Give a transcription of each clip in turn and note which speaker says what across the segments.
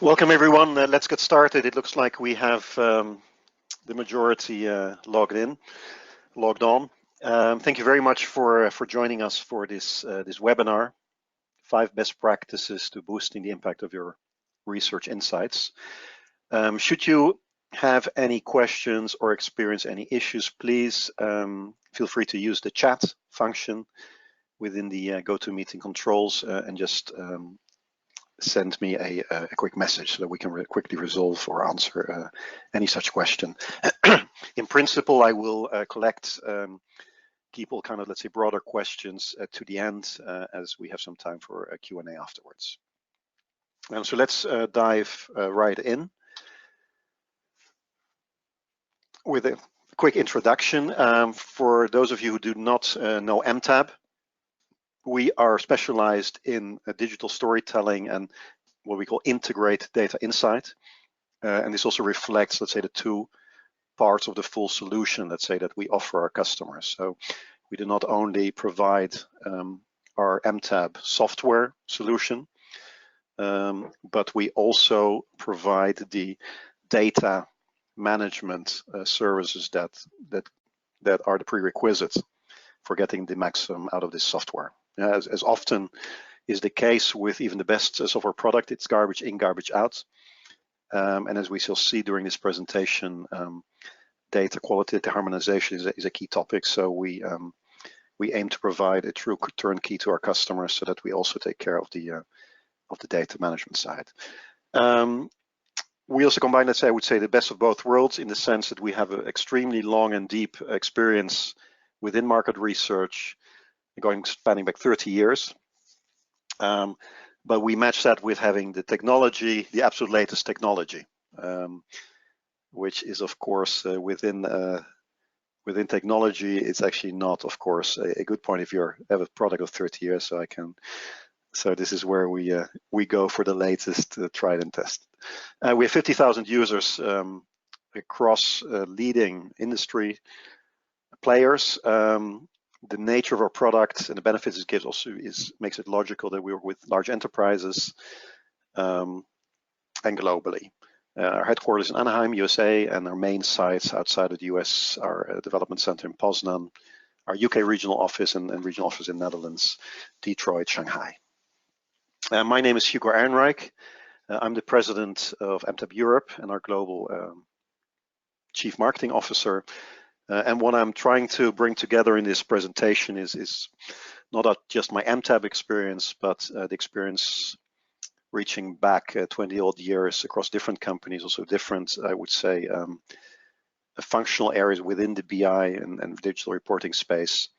Speaker 1: Welcome everyone. Let's get started. It looks like we have the majority logged on. Thank you very much for joining us for this webinar, 5 best practices to boosting the impact of your research insights. Should you have any questions or experience any issues, please feel free to use the chat function within the GoToMeeting controls and just send me a quick message so that we can quickly resolve or answer any such question. In principle, I will collect keep all kind of, let's say, broader questions to the end as we have some time for a Q&A afterwards. So let's dive right in with a quick introduction. For those of you who do not know mTab, we are specialized in digital storytelling and what we call integrate data insight. And this also reflects, let's say, the 2 parts of the full solution, let's say, that we offer our customers. So we do not only provide our mTab software solution, but we also provide the data management services that are the prerequisites for getting the maximum out of this software. As often is the case with even the best software product, it's garbage in, garbage out. And as we shall see during this presentation, data quality, data harmonization is a key topic. So we aim to provide a true turnkey to our customers so that we also take care of the data management side. We also combine, let's say, I would say, the best of both worlds in the sense that we have an extremely long and deep experience within market research, spanning back 30 years. But we match that with having the technology, the absolute latest technology, which is, of course, within technology, it's actually not, of course, a good point if you have a product of 30 years. So this is where we go for the latest tried and tested. We have 50,000 users across leading industry players. The nature of our product and the benefits it gives also makes it logical that we work with large enterprises and globally. Our headquarters in Anaheim, USA, and our main sites outside of the US, our development center in Poznan, our UK regional office and regional office in Netherlands, Detroit, Shanghai. My name is Hugo Ehrenreich. I'm the president of mTab Europe and our global chief marketing officer. And what I'm trying to bring together in this presentation is not just my mTab experience, but the experience reaching back 20 odd years across different companies, also different, I would say, functional areas within the BI and digital reporting space,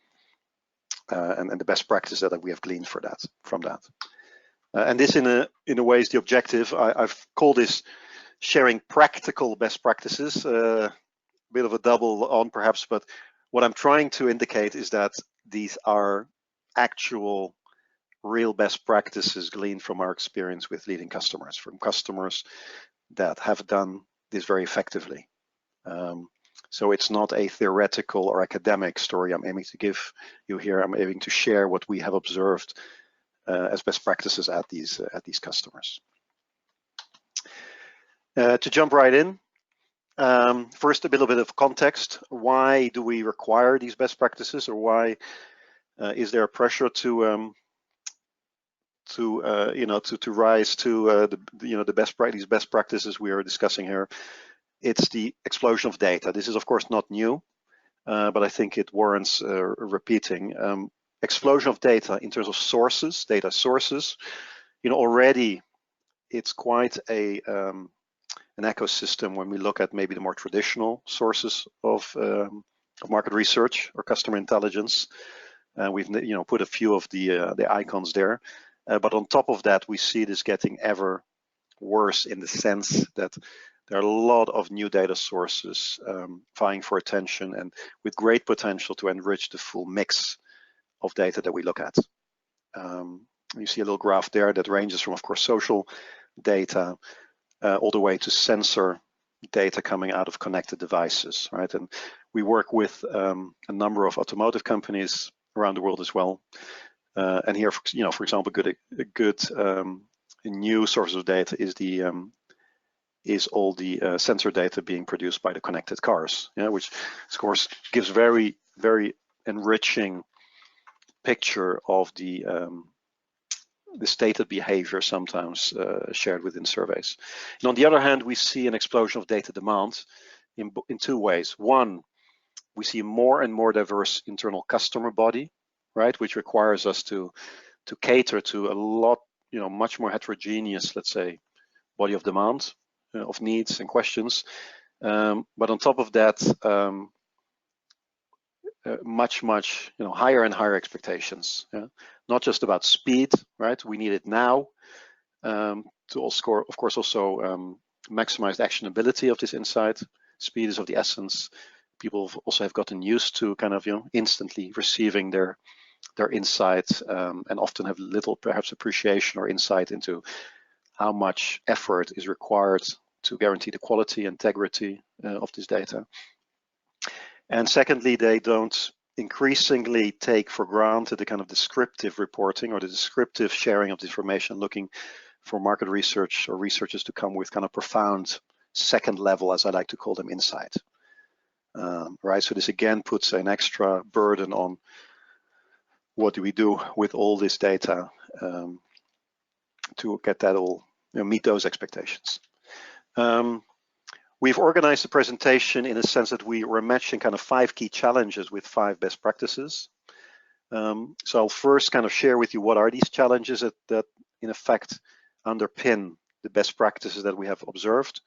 Speaker 1: and the best practice that we have gleaned from that. And this, in a way, is the objective. I've called this sharing practical best practices. Bit of a double on perhaps, but what I'm trying to indicate is that these are actual real best practices gleaned from our experience with leading customers, from customers that have done this very effectively. So it's not a theoretical or academic story I'm aiming to give you here. I'm aiming to share what we have observed as best practices at these customers. To jump right in, first, a little bit of context. Why do we require these best practices, or why is there a pressure to rise to these best practices we are discussing here? It's the explosion of data. This is, of course, not new, but I think it warrants repeating. Explosion of data in terms of sources, data sources. Already it's quite an ecosystem when we look at maybe the more traditional sources of market research or customer intelligence. We've put a few of the icons there, but on top of that, we see this getting ever worse in the sense that there are a lot of new data sources vying for attention and with great potential to enrich the full mix of data that we look at. You see a little graph there that ranges from, of course, social data all the way to sensor data coming out of connected devices, right? And we work with a number of automotive companies around the world as well. And here, for example, a good new source of data is all the sensor data being produced by the connected cars, which of course gives very enriching picture of the stated behavior sometimes shared within surveys. And on the other hand, we see an explosion of data demand in two ways. One, we see more and more diverse internal customer body, right, which requires us to cater to a lot, much more heterogeneous, let's say, body of demand, of needs and questions. But on top of that, much higher and higher expectations. Not just about speed, right? We need it now to also, of course, also maximize the actionability of this insight. Speed is of the essence. People also have gotten used to kind of instantly receiving their insight, and often have little perhaps appreciation or insight into how much effort is required to guarantee the quality, integrity of this data. And secondly, they don't increasingly take for granted the kind of descriptive reporting or the descriptive sharing of the information, looking for market research or researchers to come with kind of profound second level, as I like to call them, insight. Right, so this again puts an extra burden on what do we do with all this data to get that all, meet those expectations. We've organized the presentation in a sense that we were matching kind of 5 key challenges with 5 best practices. So I'll first kind of share with you what are these challenges that in effect underpin the best practices that we have observed.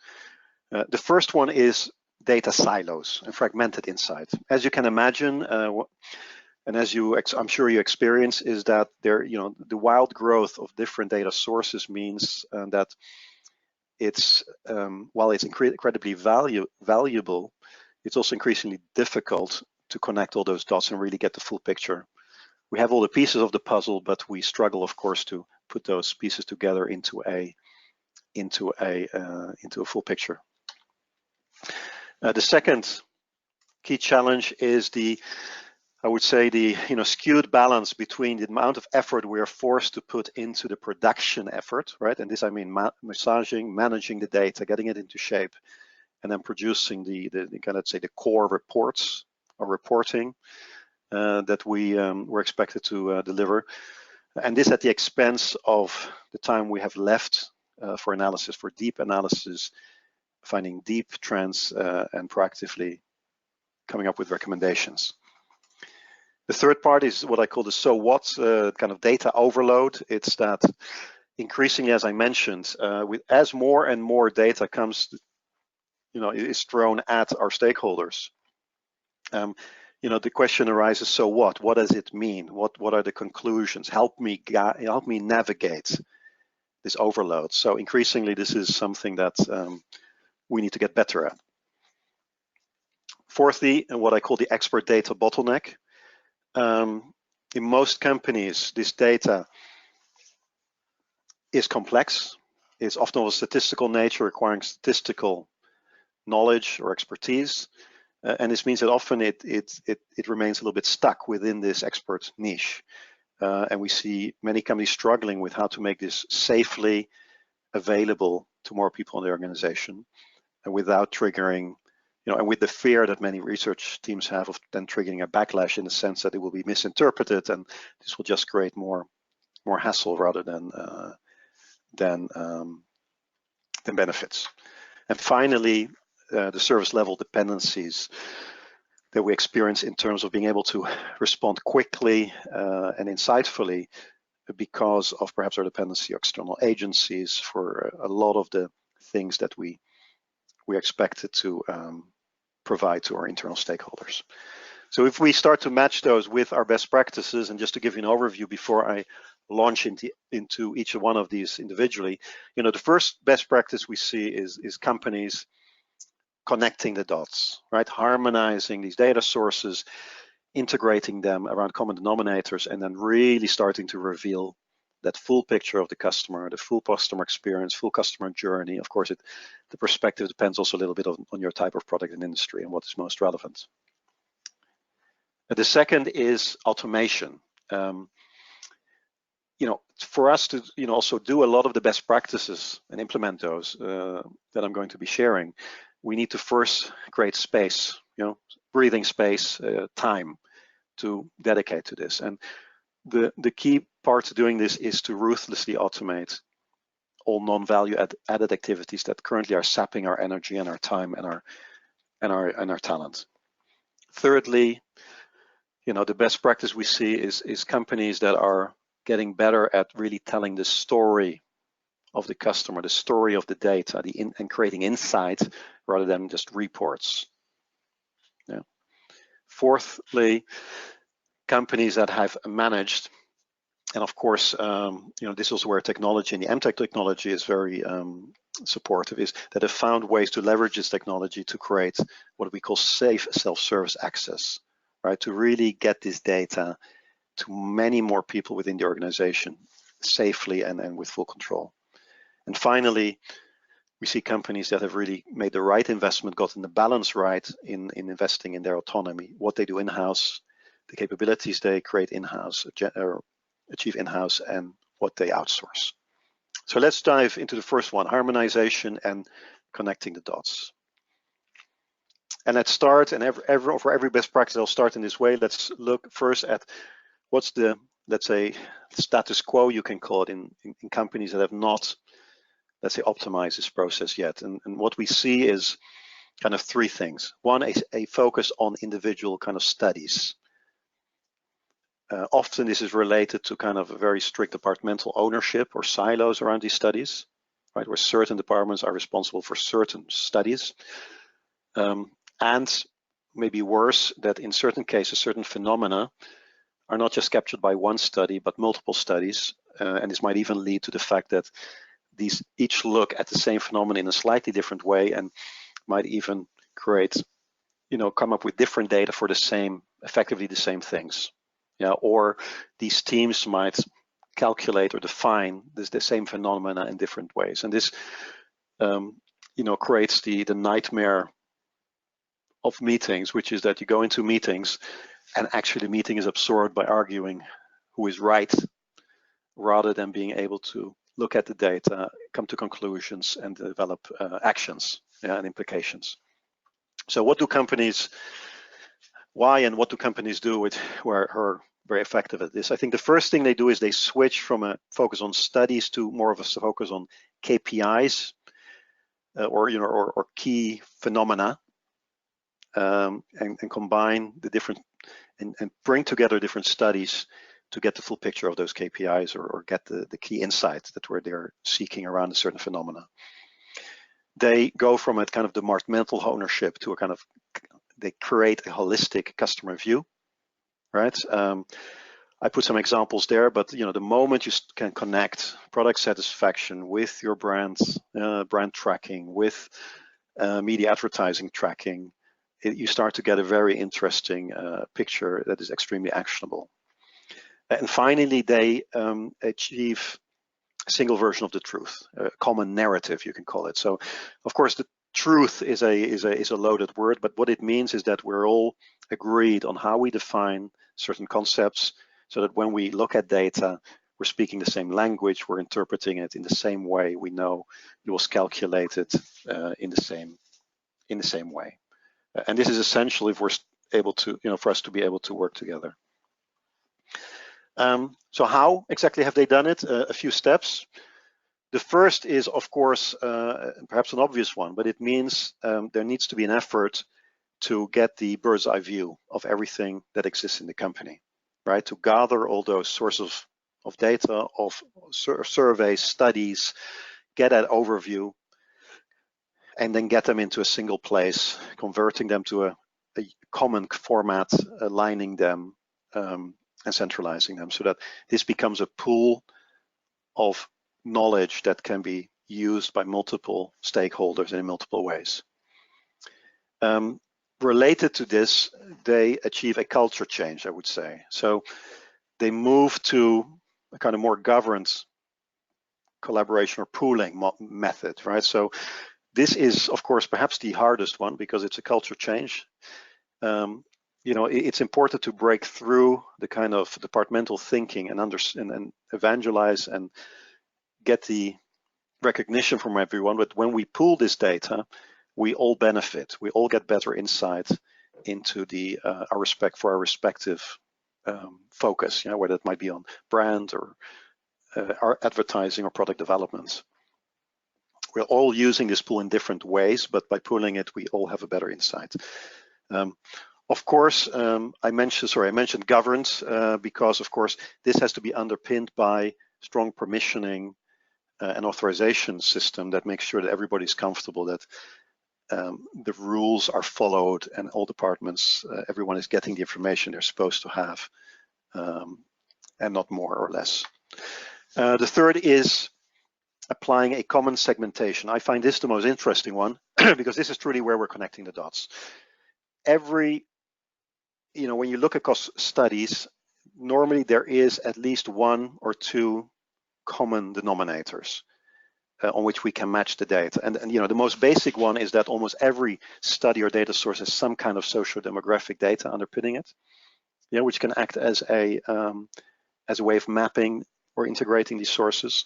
Speaker 1: The first one is data silos and fragmented insight. As you can imagine, and as I'm sure you experience, is that the wild growth of different data sources means that it's while it's incredibly valuable, it's also increasingly difficult to connect all those dots and really get the full picture. We have all the pieces of the puzzle, but we struggle, of course, to put those pieces together into a full picture. The second key challenge is I would say the skewed balance between the amount of effort we are forced to put into the production effort, right? And this I mean massaging, managing the data, getting it into shape, and then producing the kind of say the core reports or reporting that we're expected to deliver, and this at the expense of the time we have left for analysis, for deep analysis, finding deep trends and proactively coming up with recommendations. The third part is what I call the so what kind of data overload. It's that increasingly, as I mentioned, as more and more data comes, is thrown at our stakeholders. The question arises: so what? What does it mean? What are the conclusions? Help me navigate this overload. So increasingly, this is something that we need to get better at. Fourthly, and what I call the expert data bottleneck. In most companies, this data is complex. It's often of a statistical nature, requiring statistical knowledge or expertise, and this means that often it remains a little bit stuck within this expert niche. And we see many companies struggling with how to make this safely available to more people in the organization, and without triggering, and with the fear that many research teams have of then triggering a backlash in the sense that it will be misinterpreted, and this will just create more hassle rather than benefits. And finally, the service level dependencies that we experience in terms of being able to respond quickly and insightfully because of perhaps our dependency on external agencies for a lot of the things that we expected to provide to our internal stakeholders. So if we start to match those with our best practices, and just to give you an overview before I launch into each one of these individually, the first best practice we see is companies connecting the dots, right? Harmonizing these data sources, integrating them around common denominators, and then really starting to reveal that full picture of the customer, the full customer experience, full customer journey. Of course, the perspective depends also a little bit on your type of product and industry and what is most relevant. The second is automation. for us to also do a lot of the best practices and implement those that I'm going to be sharing, we need to first create space, breathing space, time to dedicate to this. And the key part to doing this is to ruthlessly automate all non-value added activities that currently are sapping our energy and our time and our talent. Thirdly, the best practice we see is companies that are getting better at really telling the story of the customer, the story of the data, and creating insight rather than just reports. Yeah. Fourthly, companies that have managed, and of course, this is where technology and the mTab technology is very supportive, is that have found ways to leverage this technology to create what we call safe self-service access, right? To really get this data to many more people within the organization safely and with full control. And finally, we see companies that have really made the right investment, gotten the balance right in investing in their autonomy, what they do in-house, the capabilities they create in-house, or achieve in-house, and what they outsource. So let's dive into the first one, harmonization and connecting the dots. And let's start, and for every best practice, I'll start in this way. Let's look first at what's the, let's say, status quo, you can call it, in companies that have not, let's say, optimized this process yet. And what we see is kind of three things. One is a focus on individual kind of studies. Often this is related to kind of a very strict departmental ownership or silos around these studies, right? Where certain departments are responsible for certain studies. And maybe worse, that in certain cases, certain phenomena are not just captured by one study, but multiple studies. And this might even lead to the fact that these each look at the same phenomenon in a slightly different way and might even create, come up with different data for the same, effectively the same things. Yeah, or these teams might calculate or define the same phenomena in different ways. And this, creates the nightmare of meetings, which is that you go into meetings and actually the meeting is absorbed by arguing who is right, rather than being able to look at the data, come to conclusions, and develop actions and implications. So what do companies, why and what do companies do who are very effective at this? I think the first thing they do is they switch from a focus on studies to more of a focus on KPIs or key phenomena, and combine the different and bring together different studies to get the full picture of those KPIs or get the key insights that they're seeking around a certain phenomena. They go from a kind of departmental ownership to a kind of, they create a holistic customer view, right? I put some examples there, but the moment you can connect product satisfaction with your brand's brand tracking, with media advertising tracking, you start to get a very interesting picture that is extremely actionable. And finally, they achieve a single version of the truth, a common narrative, you can call it. So, of course, the truth is a loaded word, but what it means is that we're all agreed on how we define certain concepts, so that when we look at data, we're speaking the same language, we're interpreting it in the same way. We know it was calculated in the same way. And this is essential if we're able to, for us to be able to work together. So how exactly have they done it? A few steps. The first is, of course, perhaps an obvious one, but it means there needs to be an effort to get the bird's eye view of everything that exists in the company, right? To gather all those sources of data, of surveys, studies, get that overview, and then get them into a single place, converting them to a common format, aligning them, and centralizing them, so that this becomes a pool of knowledge that can be used by multiple stakeholders in multiple ways. Related to this, they achieve a culture change, I would say. So they move to a kind of more governed collaboration or pooling method, right? So this is, of course, perhaps the hardest one because it's a culture change. it's important to break through the kind of departmental thinking and evangelize and get the recognition from everyone. But when we pool this data, we all benefit. We all get better insight into our respective focus, whether it might be on brand or our advertising or product development. We're all using this pool in different ways, but by pooling it, we all have a better insight. Of course, I mentioned governance because, of course, this has to be underpinned by strong permissioning and authorization system that makes sure that everybody's comfortable that the rules are followed and all departments, everyone is getting the information they're supposed to have, and not more or less. The third is applying a common segmentation. I find this the most interesting one because this is truly where we're connecting the dots. When you look across studies, normally there is at least one or two common denominators on which we can match the data. And the most basic one is that almost every study or data source has some kind of socio-demographic data underpinning it, which can act as a way of mapping or integrating these sources.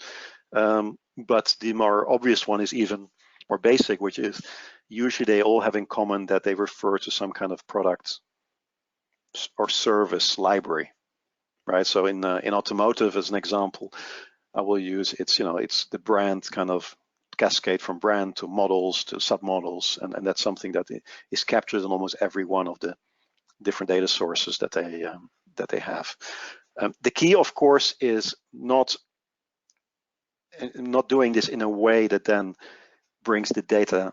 Speaker 1: But the more obvious one is even more basic, which is usually they all have in common that they refer to some kind of product or service library, right? So in automotive, as an example, I will use it's the brand kind of cascade from brand to models to submodels, and that's something that is captured in almost every one of the different data sources that they have. The key, of course, is not doing this in a way that then brings the data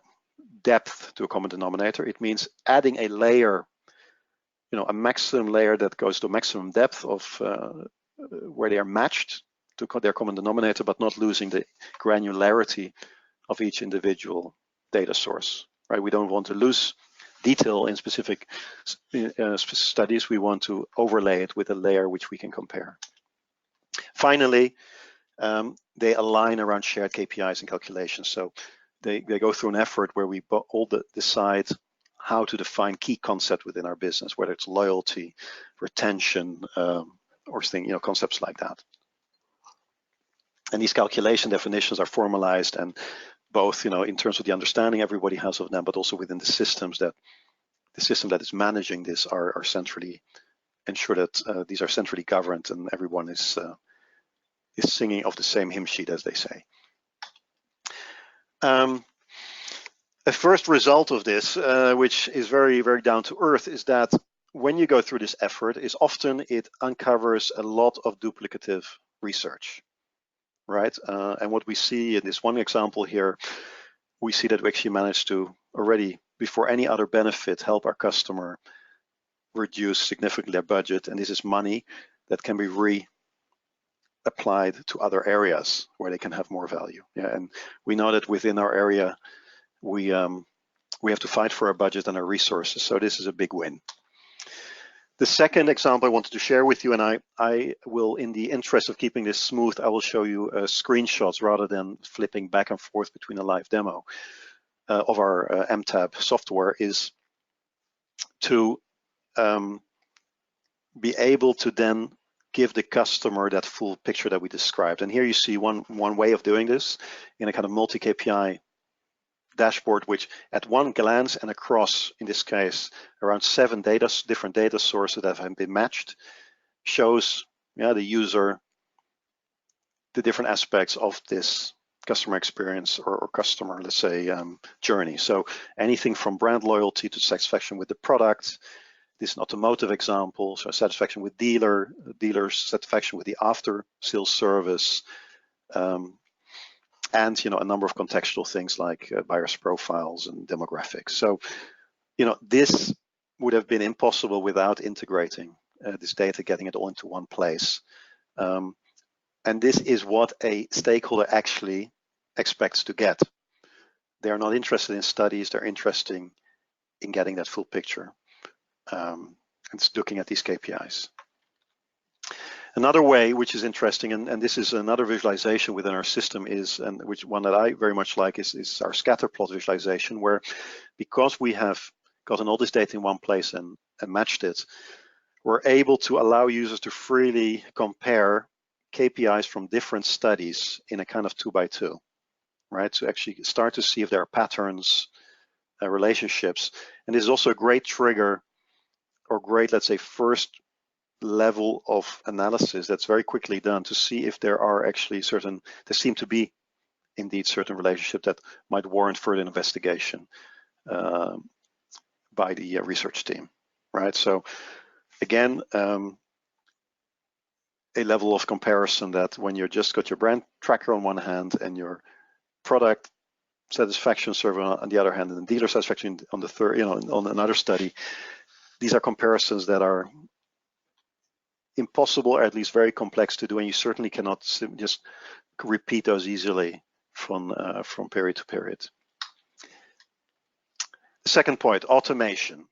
Speaker 1: depth to a common denominator. It means adding a layer, a maximum layer that goes to maximum depth of where they are matched to their common denominator, but not losing the granularity of each individual data source, right? We don't want to lose detail in specific studies. We want to overlay it with a layer which we can compare. Finally, they align around shared KPIs and calculations. So they go through an effort where we all decide how to define key concepts within our business, whether it's loyalty, retention, or concepts like that. And these calculation definitions are formalized, and both, in terms of the understanding everybody has of them, but also within the systems that the system that is managing this are centrally ensure that these are centrally governed and everyone is singing off the same hymn sheet, as they say. A first result of this, which is very, very down to earth, is that when you go through this effort, is often it uncovers a lot of duplicative research, right? And what we see in this one example here, we see that we actually managed to already, before any other benefit, help our customer reduce significantly their budget. And this is money that can be reapplied to other areas where they can have more value. Yeah, and we know that within our area, we have to fight for our budget and our resources. So this is a big win. The second example I wanted to share with you, and I will, in the interest of keeping this smooth, I will show you screenshots rather than flipping back and forth between a live demo of our mTab software, is to be able to then give the customer that full picture that we described. And here you see one way of doing this in a kind of multi-KPI dashboard, which at one glance and across, in this case, around 7 different data sources that have been matched, shows the user the different aspects of this customer experience or customer, let's say, journey. So anything from brand loyalty to satisfaction with the product. This is an automotive example, so satisfaction with dealers, satisfaction with the after sales service, and a number of contextual things like buyers profiles and demographics. So this would have been impossible without integrating this data, getting it all into one place. And this is what a stakeholder actually expects to get. They're not interested in studies, they're interested in getting that full picture and looking at these KPIs. Another way which is interesting, and this is another visualization within our system, is, and which one that I very much like, is our scatter plot visualization, where because we have gotten all this data in one place and and matched it, we're able to allow users to freely compare KPIs from different studies in a kind of 2x2, right? To actually start to see if there are patterns, relationships. And this is also a great trigger or great, let's say, first level of analysis that's very quickly done to see if there are actually there seem to be indeed certain relationships that might warrant further investigation by the research team, right? So again, a level of comparison that when you're just got your brand tracker on one hand and your product satisfaction survey on the other hand, and dealer satisfaction on the third, on another study, these are comparisons that are impossible or at least very complex to do, and you certainly cannot just repeat those easily from period to period. The second point, automation.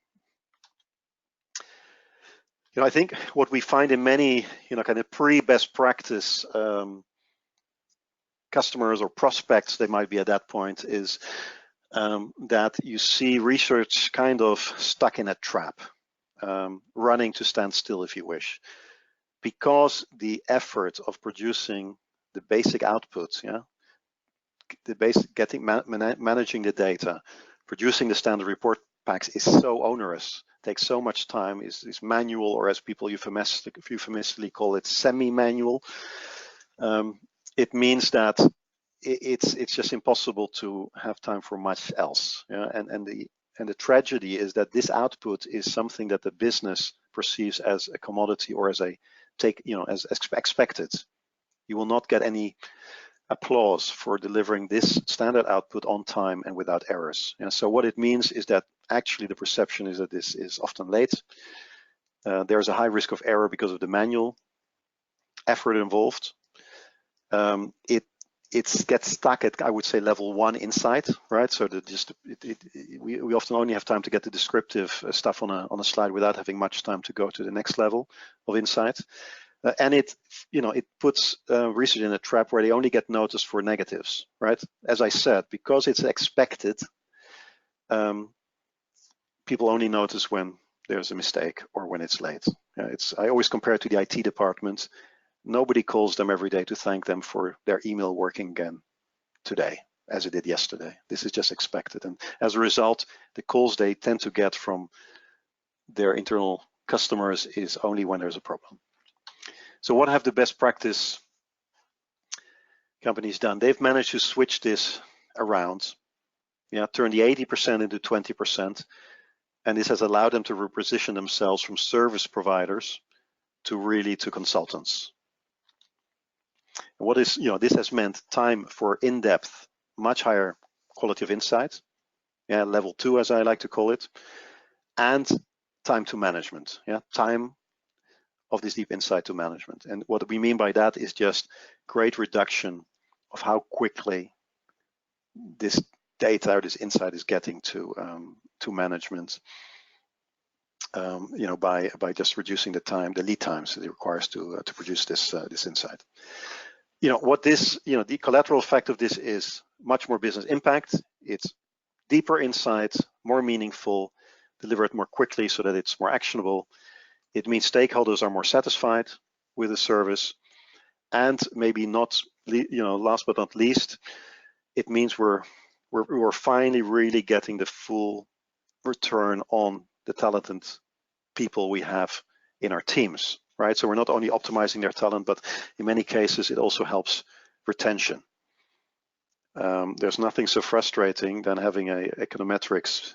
Speaker 1: I think what we find in many, kind of pre-best practice customers or prospects, they might be at that point, is that you see research kind of stuck in a trap, running to stand still, if you wish, because the effort of producing the basic outputs, the basic managing the data, producing the standard report packs is so onerous, takes so much time, is manual, or as people euphemistically call it, semi-manual. It means that it's just impossible to have time for much else. And the tragedy is that this output is something that the business perceives as a commodity or as as expected. You will not get any applause for delivering this standard output on time and without errors. So what it means is that actually the perception is that this is often late. There's a high risk of error because of the manual effort involved. It gets stuck at, I would say, level 1 insight, right? So that we often only have time to get the descriptive stuff on a slide without having much time to go to the next level of insight. And it puts research in a trap where they only get noticed for negatives, right? As I said, because it's expected, people only notice when there's a mistake or when it's late. I always compare it to the IT department. Nobody calls them every day to thank them for their email working again today, as it did yesterday. This is just expected. And as a result, the calls they tend to get from their internal customers is only when there's a problem. So what have the best practice companies done? They've managed to switch this around, turn the 80% into 20%. And this has allowed them to reposition themselves from service providers to consultants. What is, this has meant time for in-depth, much higher quality of insight, level 2, as I like to call it, and time to management, time of this deep insight to management. And what we mean by that is just great reduction of how quickly this data or this insight is getting to management, by just reducing the lead times that it requires to produce this insight. What this, the collateral effect of this is much more business impact. It's deeper insight, more meaningful, delivered more quickly so that it's more actionable. It means stakeholders are more satisfied with the service, and maybe not, last but not least, it means we're finally really getting the full return on the talented people we have in our teams, right? So we're not only optimizing their talent, but in many cases it also helps retention. There's nothing so frustrating than having a econometrics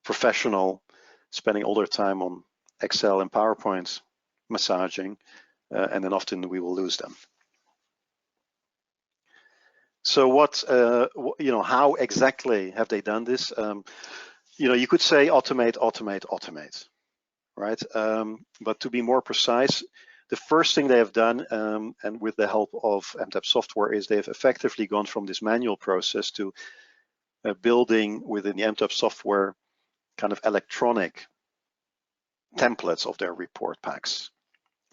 Speaker 1: professional spending all their time on Excel and PowerPoint massaging, and then often we will lose them. So how exactly have they done this? You could say automate, right? But to be more precise, the first thing they have done, and with the help of mTab software, is they've effectively gone from this manual process to building within the mTab software kind of electronic templates of their report packs.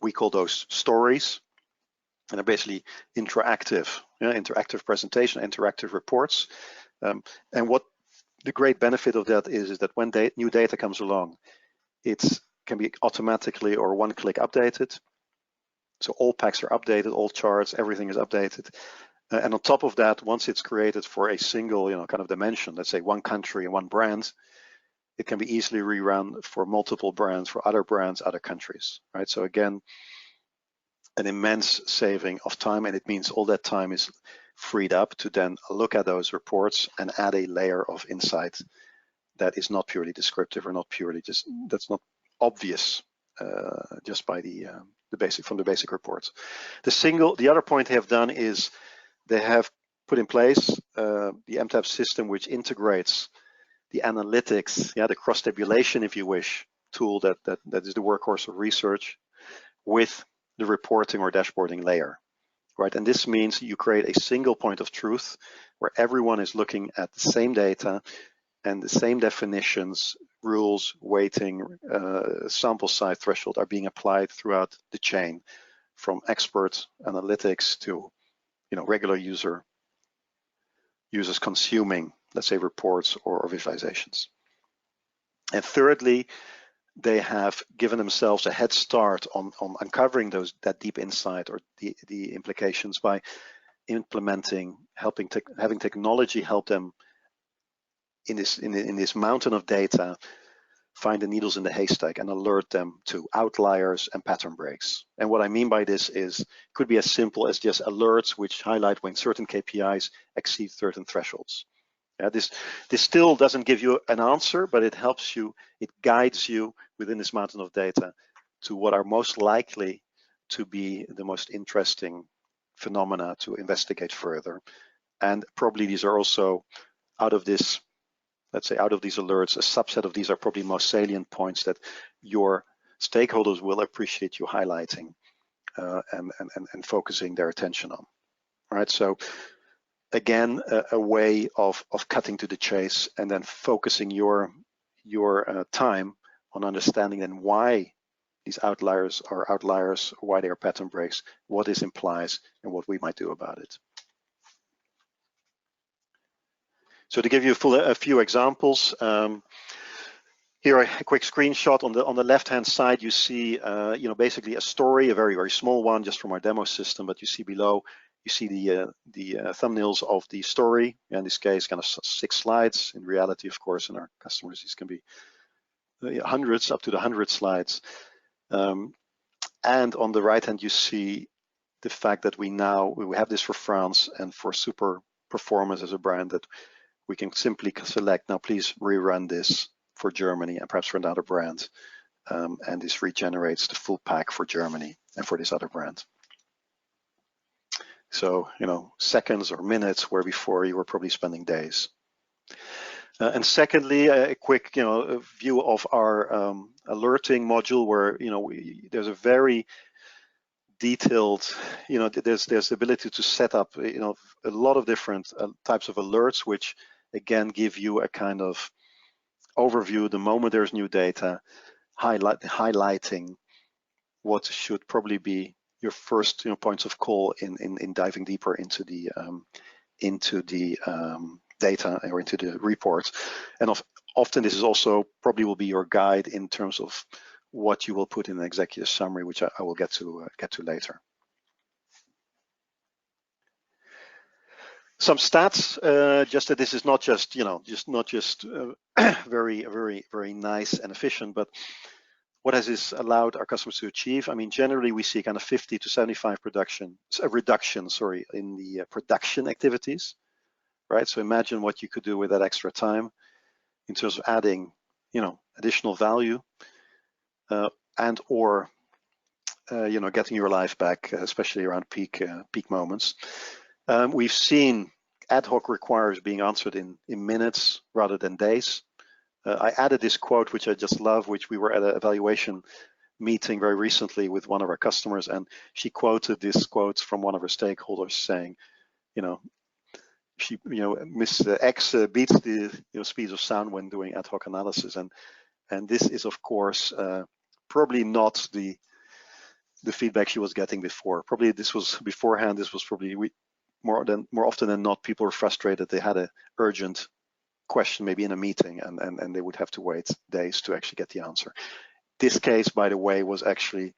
Speaker 1: We call those stories, and they're basically interactive presentation, interactive reports. And what the great benefit of that is that when new data comes along, it can be automatically or one-click updated. So all packs are updated, all charts, everything is updated. And on top of that, once it's created for a single, kind of dimension, let's say one country and one brand, it can be easily rerun for multiple brands, for other brands, other countries, right? So again, an immense saving of time, and it means all that time is freed up to then look at those reports and add a layer of insight that is not purely descriptive or not purely that's not obvious just by the basic reports. The other point they have done is they have put in place the mTab system, which integrates the analytics, the cross-tabulation, if you wish, tool that is the workhorse of research, with the reporting or dashboarding layer, right? And this means you create a single point of truth where everyone is looking at the same data and the same definitions, rules, weighting, sample size threshold are being applied throughout the chain, from expert analytics to regular users consuming, let's say, reports or visualizations. And thirdly, they have given themselves a head start on uncovering that deep insight or the implications by implementing, having technology help them in this mountain of data, find the needles in the haystack and alert them to outliers and pattern breaks. And what I mean by this is, it could be as simple as just alerts which highlight when certain KPIs exceed certain thresholds. This still doesn't give you an answer, but it helps you, it guides you within this mountain of data to what are most likely to be the most interesting phenomena to investigate further. And probably these are also, out of this, let's say, out of these alerts, a subset of these are probably most salient points that your stakeholders will appreciate you highlighting and focusing their attention on. All right, so again, a way of cutting to the chase and then focusing your time on understanding then why these outliers are outliers, why they are pattern breaks, what this implies, and what we might do about it. So to give you a few examples, here a quick screenshot. On the left-hand side, you see basically a story, a very, very small one, just from our demo system. But you see below, you see the thumbnails of the story. In this case, kind of 6 slides. In reality, of course, in our customers, these can be hundreds, up to the 100 slides. And on the right hand, you see the fact that we have this for France and for Super Performance as a brand, that we can simply select, now please rerun this for Germany and perhaps for another brand. And this regenerates the full pack for Germany and for this other brand. So, seconds or minutes, where before you were probably spending days. And secondly, a quick, a view of our alerting module, where there's a very detailed, there's the ability to set up, a lot of different types of alerts, which again give you a kind of overview the moment there's new data, highlighting what should probably be your first points of call in diving deeper into the data or into the reports. And often this is also probably will be your guide in terms of what you will put in an executive summary, which I will get to later. Some stats, just that this is not just very, very, very nice and efficient, but what has this allowed our customers to achieve? I mean, generally we see kind of 50 to 75 reduction in the production activities, right? So imagine what you could do with that extra time in terms of adding, additional value, and or getting your life back, especially around peak moments. We've seen ad hoc requires being answered in minutes rather than days. I added this quote, which I just love, which we were at an evaluation meeting very recently with one of our customers, and she quoted this quote from one of her stakeholders saying, Miss X beats the speed of sound when doing ad hoc analysis, and this is of course probably not the feedback she was getting before. Probably this was beforehand. This was probably more often than not, people were frustrated. They had an urgent question maybe in a meeting, and they would have to wait days to actually get the answer. this case, by the way, was actually,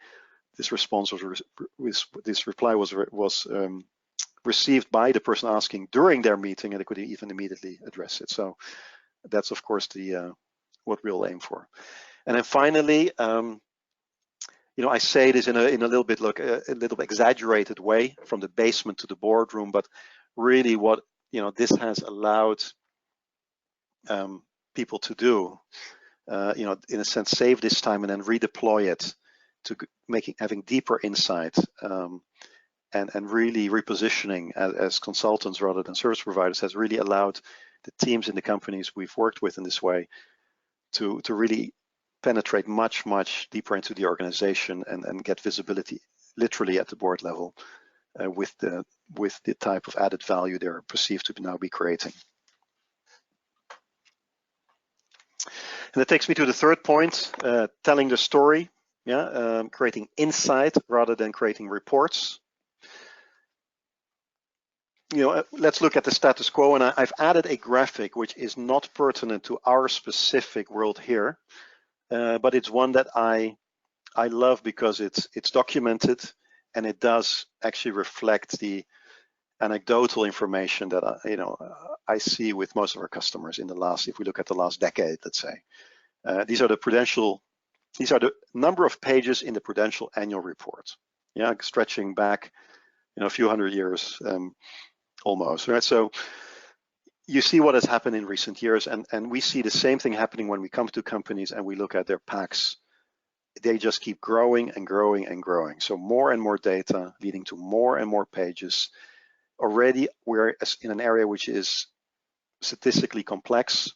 Speaker 1: this response this reply was received by the person asking during their meeting, and they could even immediately address it. So that's of course the what we'll aim for. And then finally, you know, I say this in a little bit, look, a little bit exaggerated way, from the basement to the boardroom, but really what, you know, this has allowed people to do, you know, in a sense, save this time and then redeploy it to having deeper insight, and really repositioning as consultants rather than service providers, has really allowed the teams in the companies we've worked with in this way to really penetrate much deeper into the organization and get visibility literally at the board level, with the type of added value they're perceived to now be creating. And that takes me to the third point, telling the story, creating insight rather than creating reports. You know, let's look at the status quo, and I've added a graphic which is not pertinent to our specific world here, but it's one that I love because it's documented, and it does actually reflect the anecdotal information that I see with most of our customers in the last, if we look at the last decade, let's say. These are the number of pages in the Prudential annual report, stretching back, a few hundred years, almost, right? So you see what has happened in recent years, and we see the same thing happening when we come to companies and we look at their packs. They just keep growing and growing and growing. So more and more data leading to more and more pages. Already we're in an area which is statistically complex,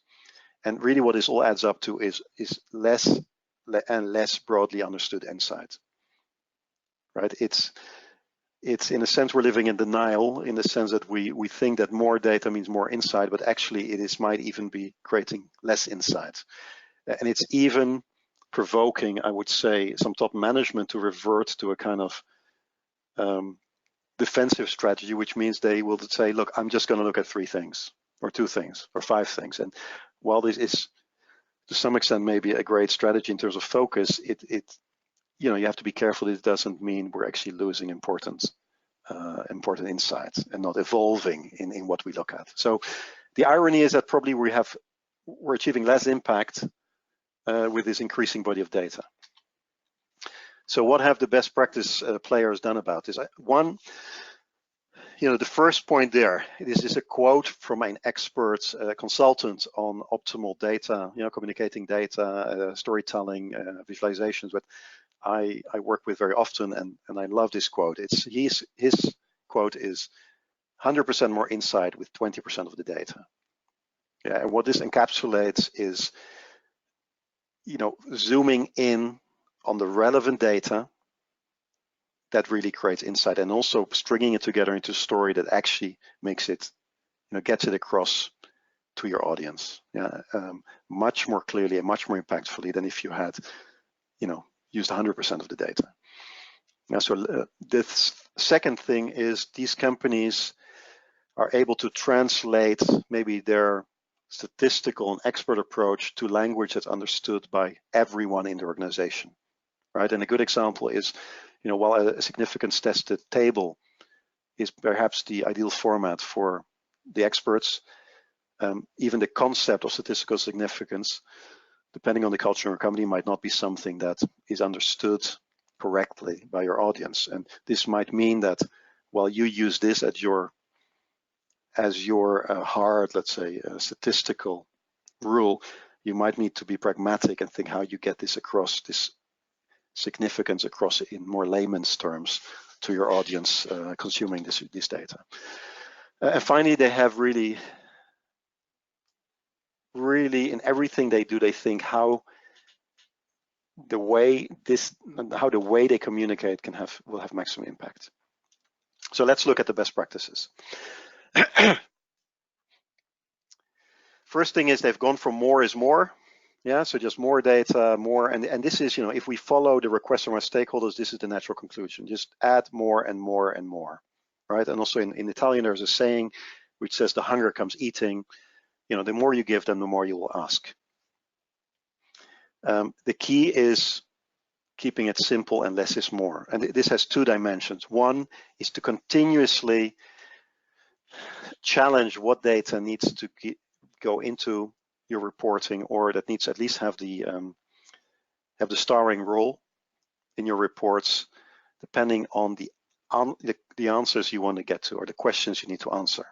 Speaker 1: and really what this all adds up to is less and less broadly understood insight, right? It's in a sense we're living in denial, in the sense that we think that more data means more insight, but actually might even be creating less insight. And it's even provoking, I would say, some top management to revert to a kind of defensive strategy, which means they will say, look, I'm just going to look at 3 things or 2 things or 5 things. And while this is to some extent maybe a great strategy in terms of focus, you have to be careful. It doesn't mean we're actually losing important insights and not evolving in what we look at. So the irony is that probably we're achieving less impact with this increasing body of data. So what have the best practice players done about this? One, the first point there, this is a quote from an expert consultant on optimal data, communicating data, storytelling, visualizations, but I work with very often, and I love this quote. His quote is 100% more insight with 20% of the data. Yeah, and what this encapsulates is, zooming in on the relevant data that really creates insight, and also stringing it together into a story that actually makes it, gets it across to your audience, much more clearly and much more impactfully than if you had, used 100% of the data. So the second thing is these companies are able to translate maybe their statistical and expert approach to language that's understood by everyone in the organization, right? And a good example is, while a significance tested table is perhaps the ideal format for the experts, even the concept of statistical significance, depending on the culture of your company, might not be something that is understood correctly by your audience. And this might mean that while you use this as your hard, let's say, statistical rule, you might need to be pragmatic and think how you get this across, this significance across in more layman's terms to your audience consuming this data. And finally, they have really in everything they do, they think how the way they communicate will have maximum impact. So let's look at the best practices. First thing is they've gone from more is more. Yeah, so just more data, more, and this is, if we follow the request from our stakeholders, this is the natural conclusion. Just add more and more and more, right? And also in Italian, there's a saying which says the hunger comes eating. The more you give them, the more you will ask. The key is keeping it simple and less is more. And this has two dimensions. One is to continuously challenge what data needs to go into your reporting, or that needs at least have the starring role in your reports, depending on the answers you want to get to, or the questions you need to answer.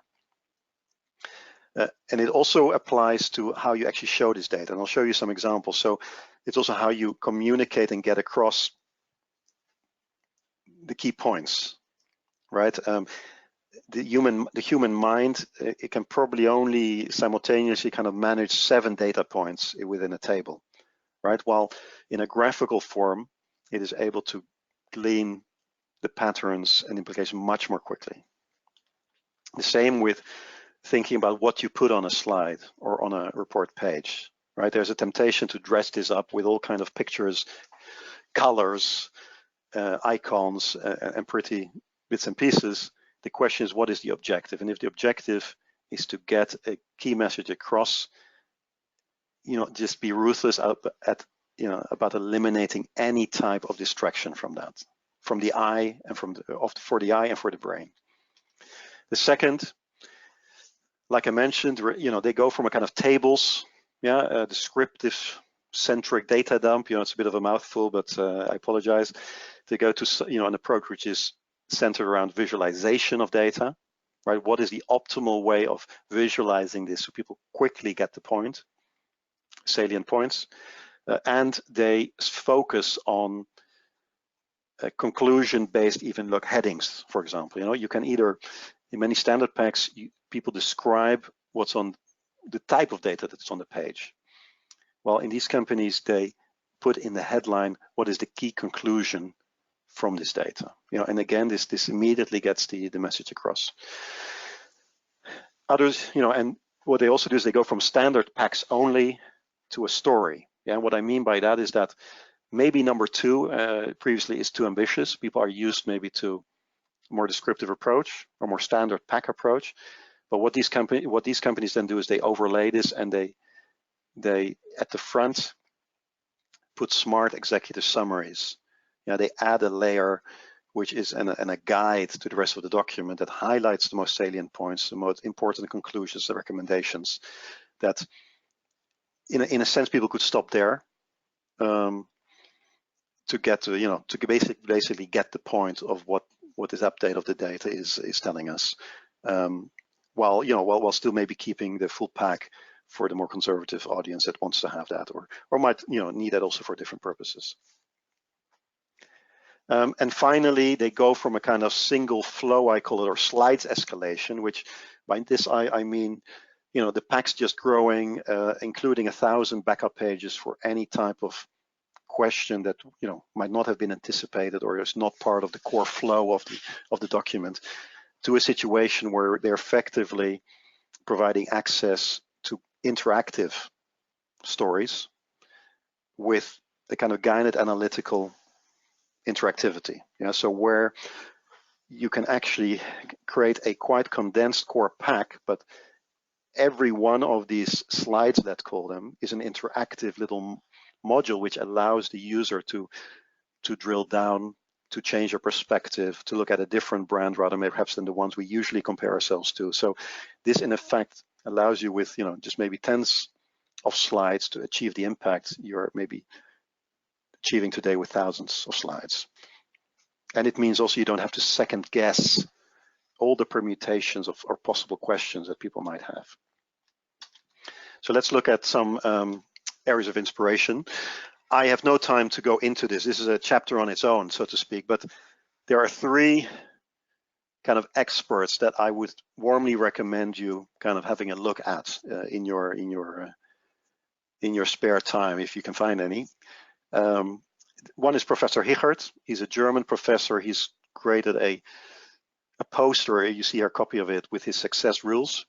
Speaker 1: And it also applies to how you actually show this data, and I'll show you some examples. So it's also how you communicate and get across the key points, right? The human mind, it can probably only simultaneously kind of manage 7 data points within a table, right? While in a graphical form, it is able to glean the patterns and implications much more quickly. The same with thinking about what you put on a slide or on a report page, right? There's a temptation to dress this up with all kinds of pictures, colors, icons, and pretty bits and pieces. The question is, what is the objective? And if the objective is to get a key message across, just be ruthless about eliminating any type of distraction from that, from the eye and for the eye and for the brain. The second, like I mentioned, they go from a kind of tables, a descriptive centric data dump. It's a bit of a mouthful, but I apologize. They go to an approach which is centered around visualization of data, right? What is the optimal way of visualizing this so people quickly get the point, salient points, and they focus on conclusion-based even look headings, for example. You can either, in many standard packs, people describe what's on the type of data that's on the page. Well, in these companies, they put in the headline, what is the key conclusion from this data? And again, this immediately gets the message across. Others, and what they also do is they go from standard packs only to a story. And what I mean by that is that maybe number 2 previously is too ambitious. People are used maybe to a more descriptive approach or more standard pack approach. But what these companies then do is they overlay this, and they at the front put smart executive summaries. They add a layer which is a guide to the rest of the document that highlights the most salient points, the most important conclusions, the recommendations. That in a sense people could stop there to get to basically get the point of what this update of the data is telling us, while still maybe keeping the full pack for the more conservative audience that wants to have that, or might need that also for different purposes. And finally, they go from a kind of single flow, I call it, or slides escalation, which by this I mean, the pack's just growing, including 1,000 backup pages for any type of question that might not have been anticipated or is not part of the core flow of the document, to a situation where they're effectively providing access to interactive stories with the kind of guided analytical interactivity. So where you can actually create a quite condensed core pack, but every one of these slides, let's call them, is an interactive little module which allows the user to drill down, to change their perspective, to look at a different brand rather perhaps than the ones we usually compare ourselves to. So this in effect allows you with just maybe tens of slides to achieve the impact you're maybe achieving today with thousands of slides. And it means also you don't have to second guess all the permutations of or possible questions that people might have. So let's look at some areas of inspiration. I have no time to go into this. This is a chapter on its own, so to speak, but there are 3 kind of experts that I would warmly recommend you kind of having a look at in your spare time, if you can find any. One is Professor Hichert. He's a German professor. He's created a poster, you see a copy of it, with his success rules.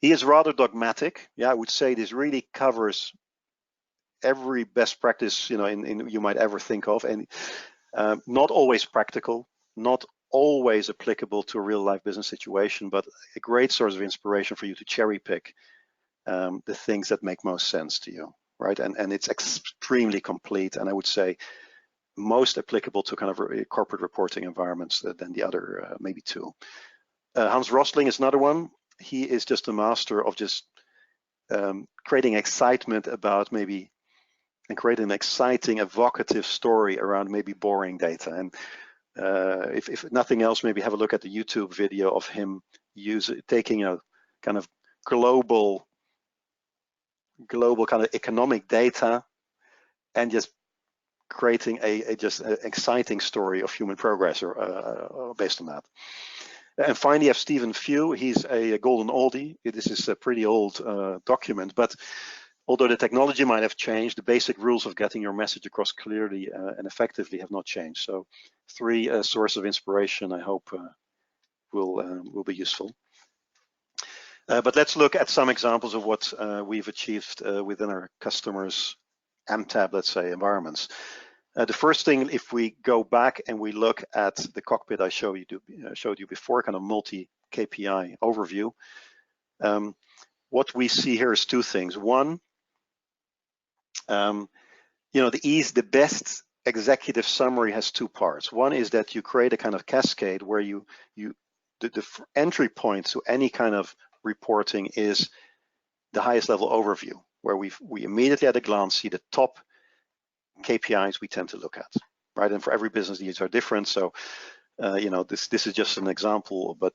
Speaker 1: He is rather dogmatic. I would say this really covers every best practice you might ever think of, and not always practical, not always applicable to a real life business situation, but a great source of inspiration for you to cherry pick the things that make most sense to you, right? And it's extremely complete, and I would say most applicable to kind of corporate reporting environments than the other maybe two. Hans Rosling is another one. He is just a master of just creating excitement about maybe, and creating an exciting, evocative story around maybe boring data. And if nothing else, maybe have a look at the YouTube video of him taking a kind of global kind of economic data and just creating a just an exciting story of human progress or based on that. And finally, you have Stephen Few. He's a golden oldie. This is a pretty old document, but although the technology might have changed, the basic rules of getting your message across clearly and effectively have not changed. So 3 sources of inspiration, I hope will be useful. But let's look at some examples of what we've achieved within our customers' mTab, let's say, environments. The first thing, if we go back and we look at the cockpit I showed you before, kind of multi-KPI overview, what we see here is 2 things. One, the best executive summary has 2 parts. One is that you create a kind of cascade where the entry point to any kind of reporting is the highest level overview, where we immediately at a glance see the top KPIs we tend to look at, right? And for every business, these are different. So, this is just an example, but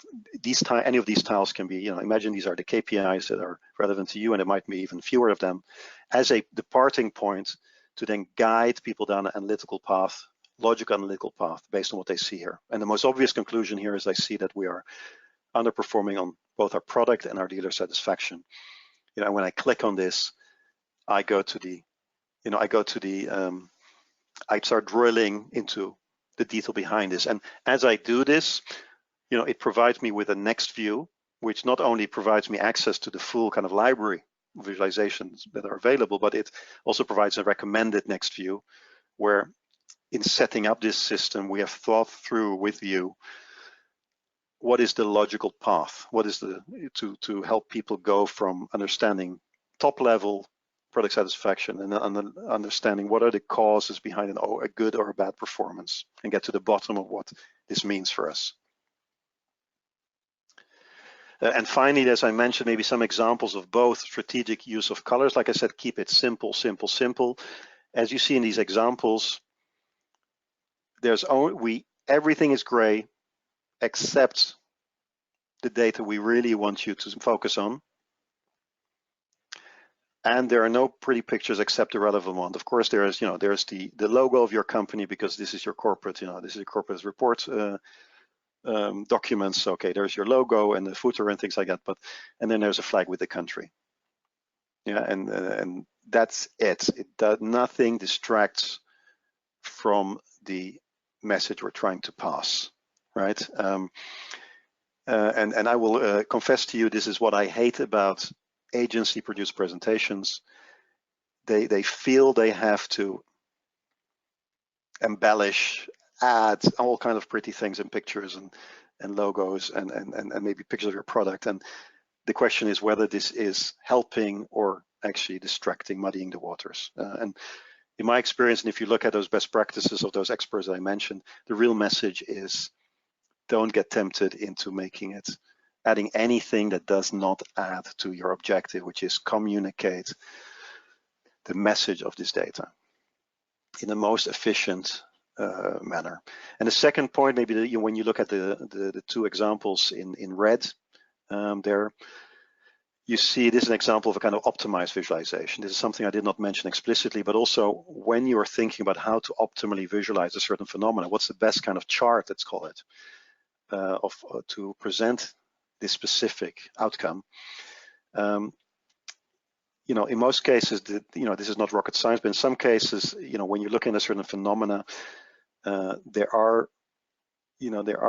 Speaker 1: any of these tiles can be, imagine these are the KPIs that are relevant to you, and it might be even fewer of them, as a departing point to then guide people down an analytical path, logical analytical path, based on what they see here. And the most obvious conclusion here is I see that we are underperforming on both our product and our dealer satisfaction. When I click on this, I start drilling into the detail behind this. And as I do this, it provides me with a next view, which not only provides me access to the full kind of library visualizations that are available, but it also provides a recommended next view, where in setting up this system, we have thought through with you what is the logical path, what is to help people go from understanding top level product satisfaction and understanding what are the causes behind a good or a bad performance, and get to the bottom of what this means for us. And finally, as I mentioned, maybe some examples of both strategic use of colors. Like I said, keep it simple, simple, simple. As you see in these examples, everything is gray except the data we really want you to focus on. And there are no pretty pictures except the relevant one. Of course, there's the logo of your company, because this is your corporate, this is your corporate report documents. Okay, there's your logo and the footer and things like that. And then there's a flag with the country. Yeah, and that's it. Nothing distracts from the message we're trying to pass, right? And I will confess to you, this is what I hate about agency-produced presentations. They feel they have to embellish, add all kind of pretty things and pictures and logos and maybe pictures of your product. And the question is whether this is helping or actually distracting, muddying the waters. And in my experience, and if you look at those best practices of those experts that I mentioned, the real message is don't get tempted into adding anything that does not add to your objective, which is communicate the message of this data in the most efficient manner. And the second point, maybe when you look at the 2 examples in red there, you see this is an example of a kind of optimized visualization. This is something I did not mention explicitly, but also when you are thinking about how to optimally visualize a certain phenomenon, what's the best kind of chart, let's call it, to present this specific outcome. In most cases, this is not rocket science, but in some cases, when you're looking at a certain phenomena, there are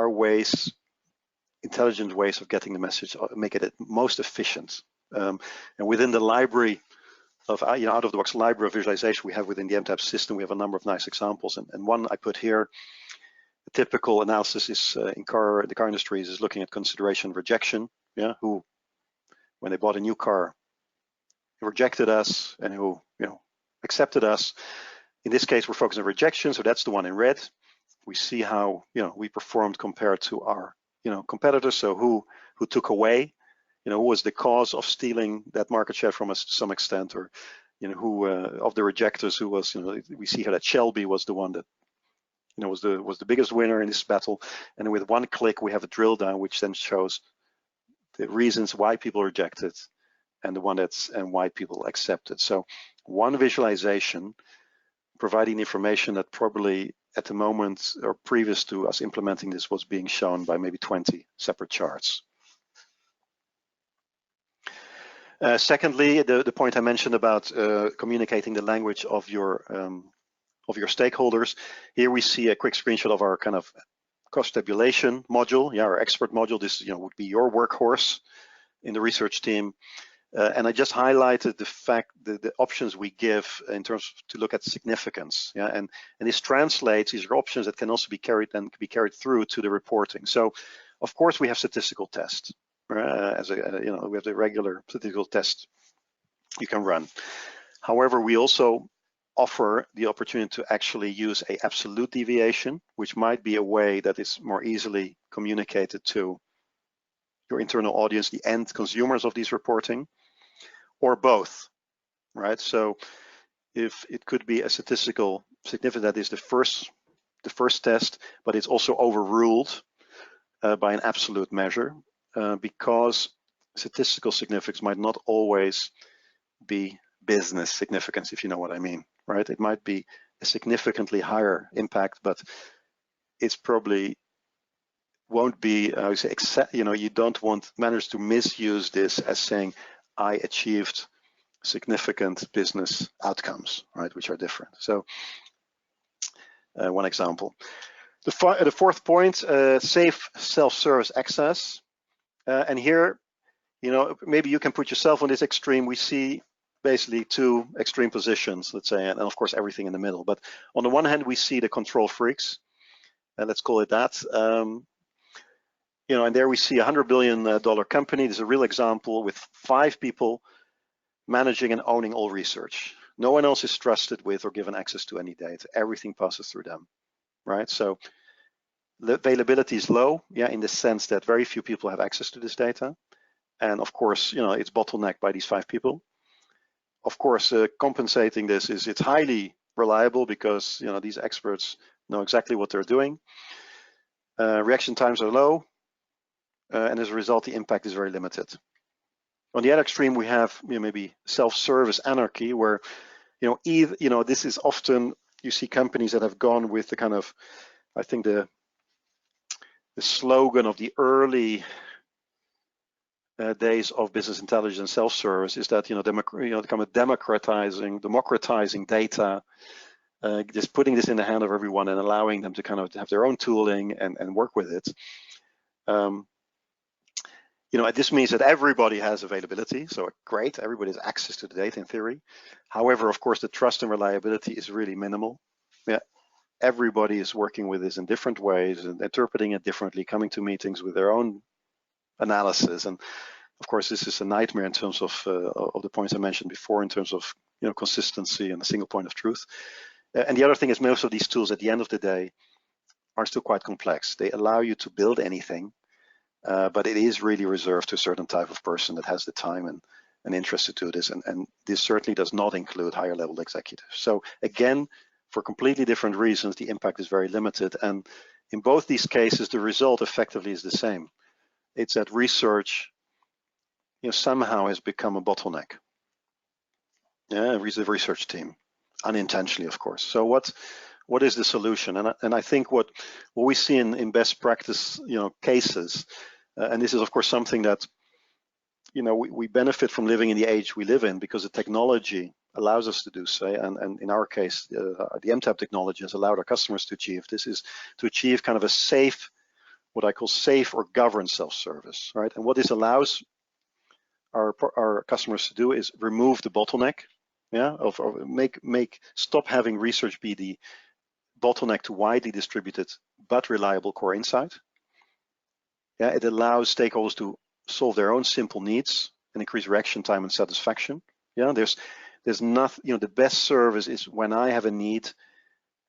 Speaker 1: ways, intelligent ways of getting the message, make it most efficient. And within the library of, out-of-the-box library of visualization we have within the mTab system, we have a number of nice examples. And one I put here, a typical analysis is in the car industry is looking at consideration rejection. Yeah, who, when they bought a new car, rejected us, and who accepted us. In this case, we're focusing on rejection, so that's the one in red. We see how we performed compared to our competitors. So who took away, who was the cause of stealing that market share from us to some extent, or who of the rejectors who was, we see here that Shelby was the one that was the biggest winner in this battle. And with one click, we have a drill down, which then shows the reasons why people rejected and the one and why people accepted. So one visualization providing information that probably at the moment or previous to us implementing this was being shown by maybe 20 separate charts. Secondly, the point I mentioned about communicating the language of your stakeholders. Here we see a quick screenshot of our kind of cost tabulation module, our expert module. This would be your workhorse in the research team. And I just highlighted the fact that the options we give in terms to look at significance, and this translates, these are options that can also be carried through to the reporting. So, of course, we have statistical tests, we have the regular statistical test you can run. However, we also offer the opportunity to actually use a absolute deviation, which might be a way that is more easily communicated to your internal audience, the end consumers of these reporting, or both, right? So if it could be a statistical significance, that is the first test, but it's also overruled by an absolute measure because statistical significance might not always be business significance, if you know what I mean, right? It might be a significantly higher impact, but it's probably won't be, I would say, you don't want managers to misuse this as saying, I achieved significant business outcomes, right, which are different. So one example. The fourth point, safe self-service access. And here, maybe you can put yourself on this extreme. We see basically two extreme positions, let's say, and of course everything in the middle. But on the one hand, we see the control freaks, and let's call it that. And there we see $100 billion company. This is a real example with 5 people managing and owning all research. No one else is trusted with or given access to any data. Everything passes through them, right? So the availability is low, in the sense that very few people have access to this data. And of course, it's bottlenecked by these 5 people. Of course, compensating this is it's highly reliable because, these experts know exactly what they're doing. Reaction times are low. And as a result, the impact is very limited. On the other extreme, we have maybe self-service anarchy, where this is often, you see companies that have gone with the kind of, I think the slogan of the early days of business intelligence self-service is that kind of democratizing data, just putting this in the hand of everyone and allowing them to kind of have their own tooling and work with it. This means that everybody has availability, so great, everybody has access to the data in theory. However, of course, the trust and reliability is really minimal. Everybody is working with this in different ways and interpreting it differently, coming to meetings with their own analysis. And of course, this is a nightmare in terms of the points I mentioned before, in terms of consistency and a single point of truth. And the other thing is, most of these tools at the end of the day are still quite complex. They allow you to build anything. But it is really reserved to a certain type of person that has the time and interest to do this. And this certainly does not include higher level executives. So again, for completely different reasons, the impact is very limited. And in both these cases, the result effectively is the same. It's that research somehow has become a bottleneck. The research team, unintentionally, of course. So what is the solution? And I think what we see in best practice cases, and this is of course something that we benefit from living in the age we live in, because the technology allows us to do so. And in our case, the mTab technology has allowed our customers to achieve this, is to achieve kind of a safe, what I call safe or governed self-service, right? And what this allows our customers to do is remove the bottleneck, or stop having research be the bottleneck to widely distributed but reliable core insight. It allows stakeholders to solve their own simple needs and increase reaction time and satisfaction. There's There's nothing, you know, the best service is when I have a need,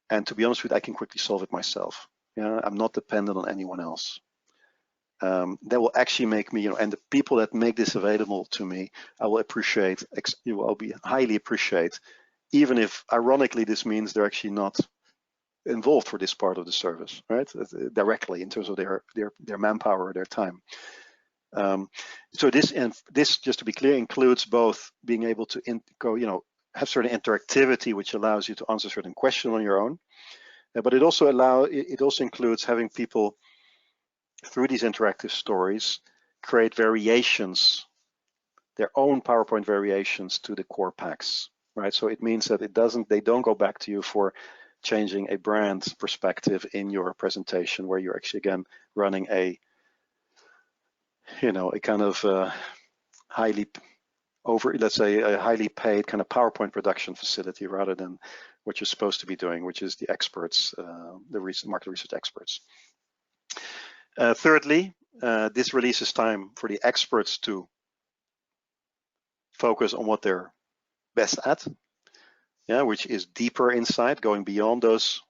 Speaker 1: and to be honest with you, I can quickly solve it myself. Yeah, I'm not dependent on anyone else. That will actually make me, you know, and the people that make this available to me, I will appreciate, I'll be highly appreciate, even if ironically this means they're actually not involved for this part of the service, right? Directly in terms of their manpower or their time. So this, just to be clear, includes both being able to have certain interactivity, which allows you to answer certain questions on your own, but it also includes having people, through these interactive stories, create variations, their own PowerPoint variations to the core packs, right? So it means that they don't go back to you for changing a brand perspective in your presentation, where you're actually again running a kind of let's say a highly paid kind of PowerPoint production facility, rather than what you're supposed to be doing, which is the experts, the market research experts. Thirdly, this releases time for the experts to focus on what they're best at, which is deeper insight, going beyond those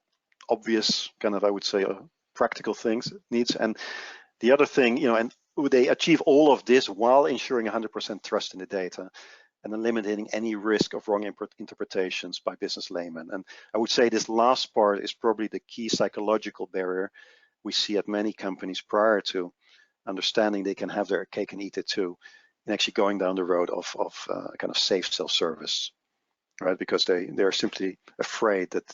Speaker 1: obvious kind of, I would say, practical needs. And the other thing, and they achieve all of this while ensuring 100% trust in the data and eliminating any risk of wrong interpretations by business laymen. And I would say this last part is probably the key psychological barrier we see at many companies prior to understanding they can have their cake and eat it too, and actually going down the road of kind of safe self-service, right? Because they're simply afraid that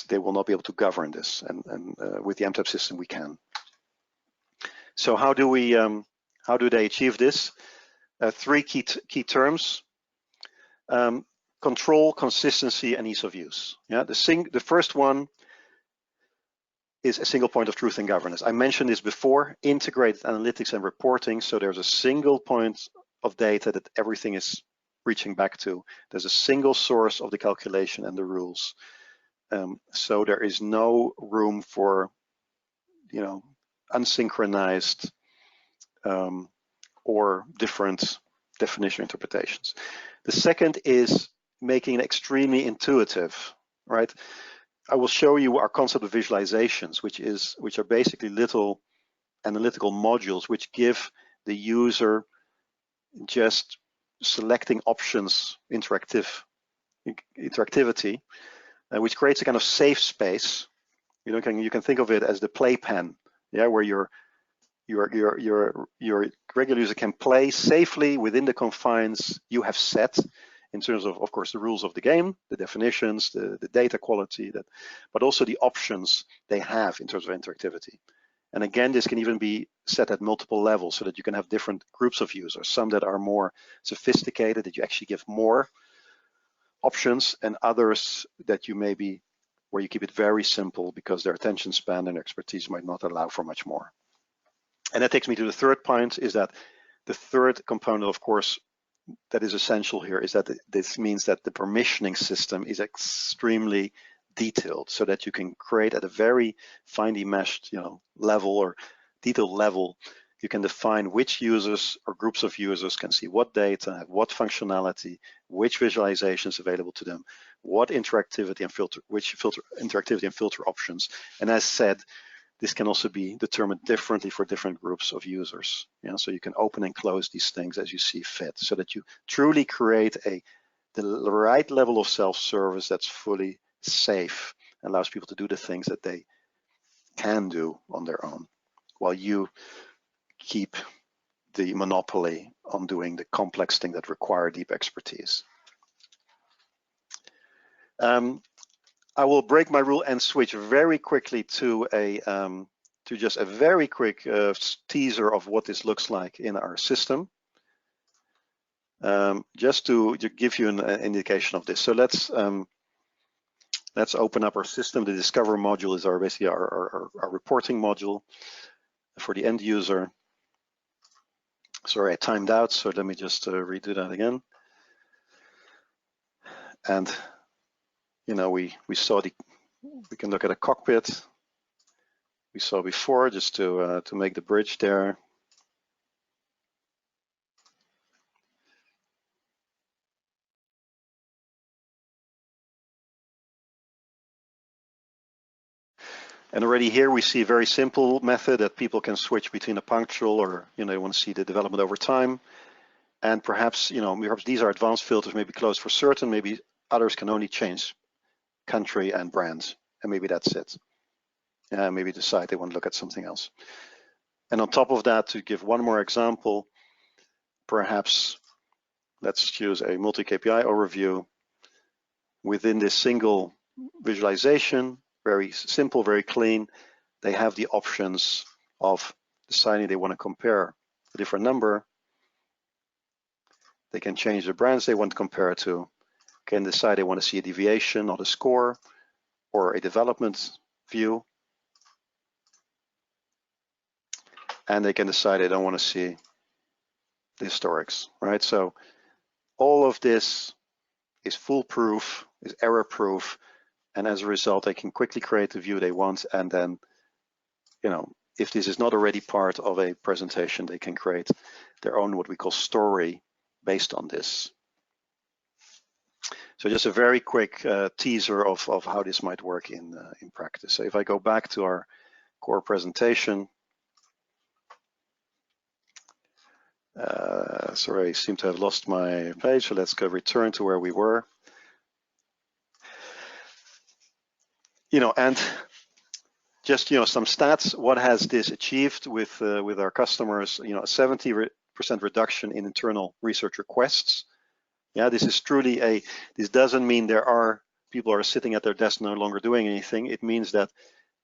Speaker 1: they will not be able to govern this, and with the mTab system we can. So how do they achieve this? Three key terms: control, consistency, and ease of use. Yeah, the first one is a single point of truth and governance. I mentioned this before: integrated analytics and reporting. So there's a single point of data that everything is reaching back to. There's a single source of the calculation and the rules. So there is no room for, unsynchronized or different definition interpretations. The second is making it extremely intuitive, right? I will show you our concept of visualizations, which are basically little analytical modules which give the user just selecting options interactivity, which creates a kind of safe space. You can think of it as the playpen, where your regular user can play safely within the confines you have set in terms of course, the rules of the game, the definitions, the data quality, but also the options they have in terms of interactivity. And again, this can even be set at multiple levels so that you can have different groups of users, some that are more sophisticated, that you actually give more options, and others that where you keep it very simple because their attention span and expertise might not allow for much more. And that takes me to the third point, is that the third component, of course, that is essential here, is that this means that the permissioning system is extremely detailed, so that you can create at a very finely meshed level or detailed level. You can define which users or groups of users can see what data, what functionality, which visualizations available to them, what interactivity and filter, interactivity and filter options. And as said, this can also be determined differently for different groups of users. So you can open and close these things as you see fit, so that you truly create the right level of self-service that's fully safe, and allows people to do the things that they can do on their own, while you keep the monopoly on doing the complex things that require deep expertise. I will break my rule and switch very quickly to just a very quick teaser of what this looks like in our system, just to give you an indication of this. So let's open up our system. The Discover module is basically our reporting module for the end user. Sorry, I timed out, so let me just redo that again. And we saw we can look at a cockpit we saw before, just to make the bridge there. And already here we see a very simple method that people can switch between a punctual or, they want to see the development over time. And perhaps, perhaps these are advanced filters, maybe closed for certain, maybe others can only change country and brands, and maybe that's it. Maybe decide they want to look at something else. And on top of that, to give one more example, perhaps let's choose a multi-KPI overview. Within this single visualization, very simple, very clean, they have the options of deciding they want to compare a different number. They can change the brands they want to compare to, can decide they want to see a deviation, not a score, or a development view. And they can decide they don't want to see the historics, right? So all of this is foolproof, is error-proof, and as a result, they can quickly create the view they want. And then, if this is not already part of a presentation, they can create their own what we call story based on this. So just a very quick teaser of how this might work in practice. So if I go back to our core presentation, sorry, I seem to have lost my page, so let's go return to where we were. And just some stats. What has this achieved with our customers? A 70% reduction in internal research requests. This is truly this doesn't mean people are sitting at their desk no longer doing anything. It means that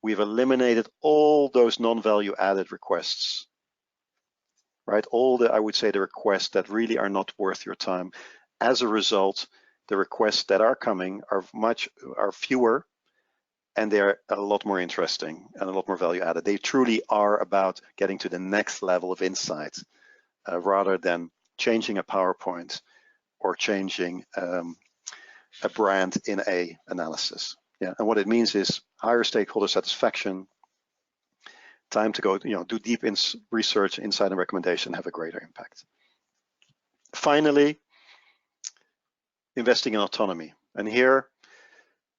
Speaker 1: we've eliminated all those non-value added requests, right? I would say the requests that really are not worth your time. As a result, the requests that are coming are fewer, and they're a lot more interesting and a lot more value added. They truly are about getting to the next level of insight rather than changing a PowerPoint or changing a brand in a analysis. And what it means is higher stakeholder satisfaction, time to go, do deep research, insight, and recommendation, have a greater impact. Finally, investing in autonomy. And here,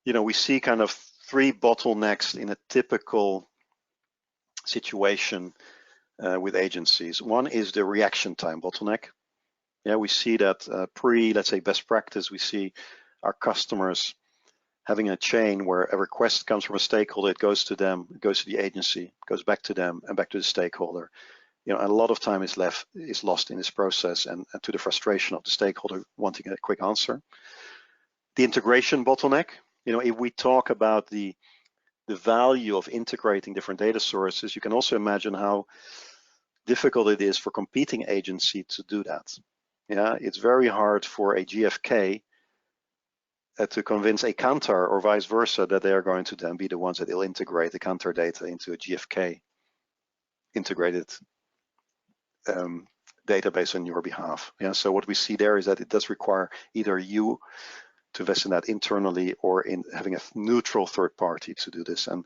Speaker 1: we see kind of 3 bottlenecks in a typical situation with agencies. One is the reaction time bottleneck. We see that let's say, best practice, we see our customers having a chain where a request comes from a stakeholder, it goes to them, it goes to the agency, goes back to them, and back to the stakeholder. And a lot of time is lost in this process, and to the frustration of the stakeholder wanting a quick answer. The integration bottleneck. If we talk about the value of integrating different data sources, you can also imagine how difficult it is for competing agency to do that. It's very hard for a GfK to convince a Kantar or vice versa that they are going to then be the ones that will integrate the Kantar data into a GfK integrated database on your behalf. So what we see there is that it does require either you to invest in that internally or in having a neutral third party to do this. And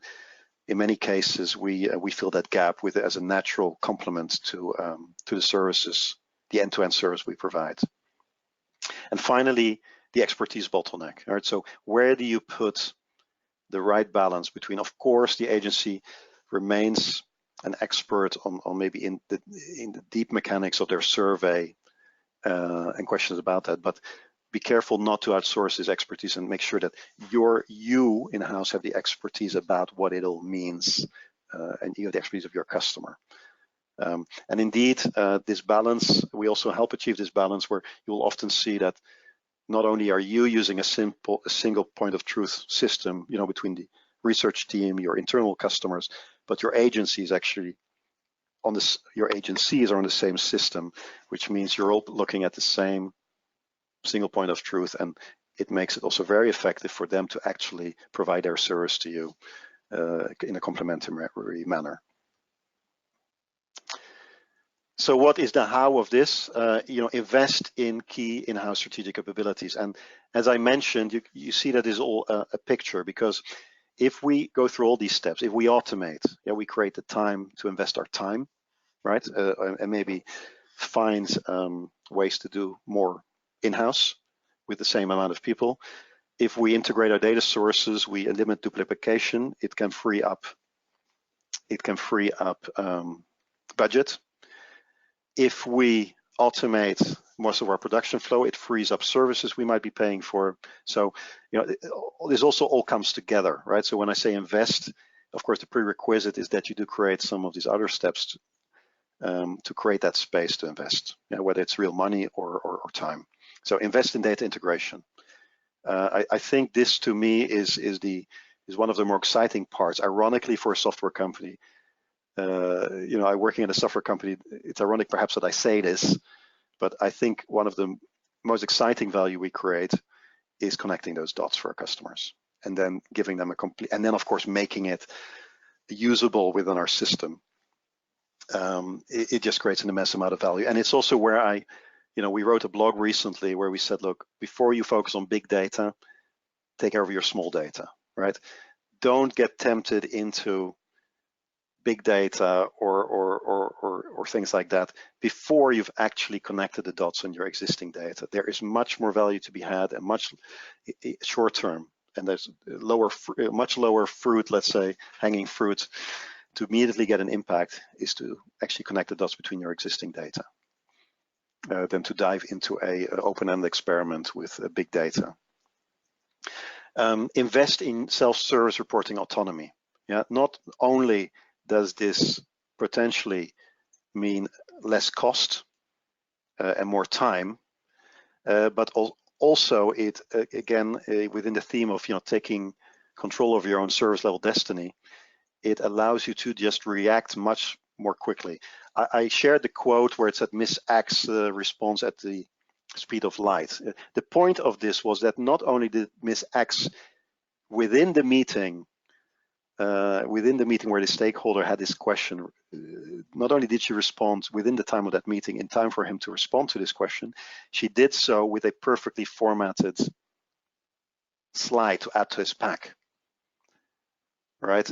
Speaker 1: in many cases, we fill that gap as a natural complement to the services, the end-to-end service we provide. And finally, the expertise bottleneck. All right, so where do you put the right balance between, of course, the agency remains an expert on maybe in the deep mechanics of their survey and questions about that, but be careful not to outsource this expertise and make sure that you in-house have the expertise about what it all means and you have the expertise of your customer. And indeed, this balance, we also help achieve this balance where you'll often see that not only are you using a single point of truth system, between the research team, your internal customers, but your agency is actually your agencies are on the same system, which means you're all looking at the same single point of truth, and it makes it also very effective for them to actually provide their service to you in a complementary manner. So what is the how of this? Invest in key in-house strategic capabilities. And as I mentioned, you see that is all a picture, because if we go through all these steps, if we automate, we create the time to invest our time, right? And maybe find ways to do more in-house with the same amount of people. If we integrate our data sources, we limit duplication, it can free up it can free up budget. If we automate most of our production flow, it frees up services we might be paying for. So, this also all comes together, right? So when I say invest, of course, the prerequisite is that you do create some of these other steps to create that space to invest, whether it's real money or time. So invest in data integration. I think this, to me, is one of the more exciting parts. Ironically, for a software company, I working in a software company. It's ironic, perhaps, that I say this, but I think one of the most exciting value we create is connecting those dots for our customers, and then giving them a complete, and then of course making it usable within our system. It just creates an immense amount of value, and it's also where we wrote a blog recently where we said, look, before you focus on big data, take care of your small data, right? Don't get tempted into big data or things like that before you've actually connected the dots on your existing data. There is much more value to be had, and much short term, and there's much lower fruit, let's say, hanging fruit to immediately get an impact is to actually connect the dots between your existing data than to dive into a open-ended experiment with big data. Invest in self-service reporting autonomy. Yeah, not only does this potentially mean less cost and more time, but also it, again, within the theme of taking control of your own service level destiny, it allows you to just react much more quickly. I shared the quote where it said Miss X responds at the speed of light. The point of this was that not only did Miss X within the meeting where the stakeholder had this question, not only did she respond within the time of that meeting in time for him to respond to this question, she did so with a perfectly formatted slide to add to his pack, right?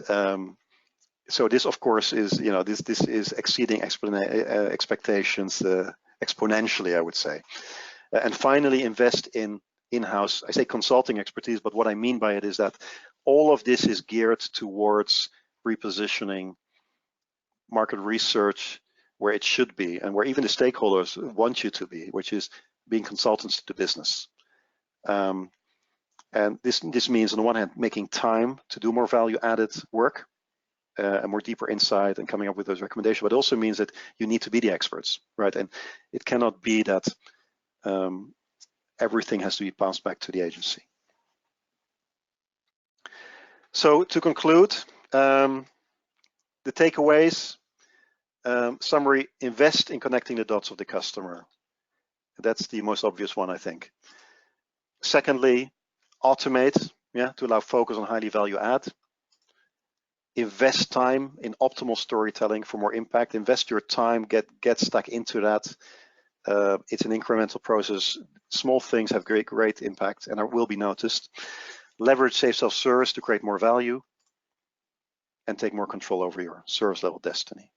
Speaker 1: So this, of course, is this is exceeding expectations exponentially, I would say. And finally, invest in in-house, I say consulting expertise, but what I mean by it is that all of this is geared towards repositioning market research where it should be, and where even the stakeholders want you to be, which is being consultants to the business. And this means, on the one hand, making time to do more value-added work, and more deeper insight and coming up with those recommendations, but it also means that you need to be the experts, right? And it cannot be that everything has to be passed back to the agency. So to conclude, the takeaways, summary: invest in connecting the dots of the customer. That's the most obvious one, I think. Secondly, automate, to allow focus on highly value add. Invest time in optimal storytelling for more impact. Invest your time, get stuck into that. It's an incremental process. Small things have great impact and will be noticed. Leverage safe self-service to create more value and take more control over your service level destiny.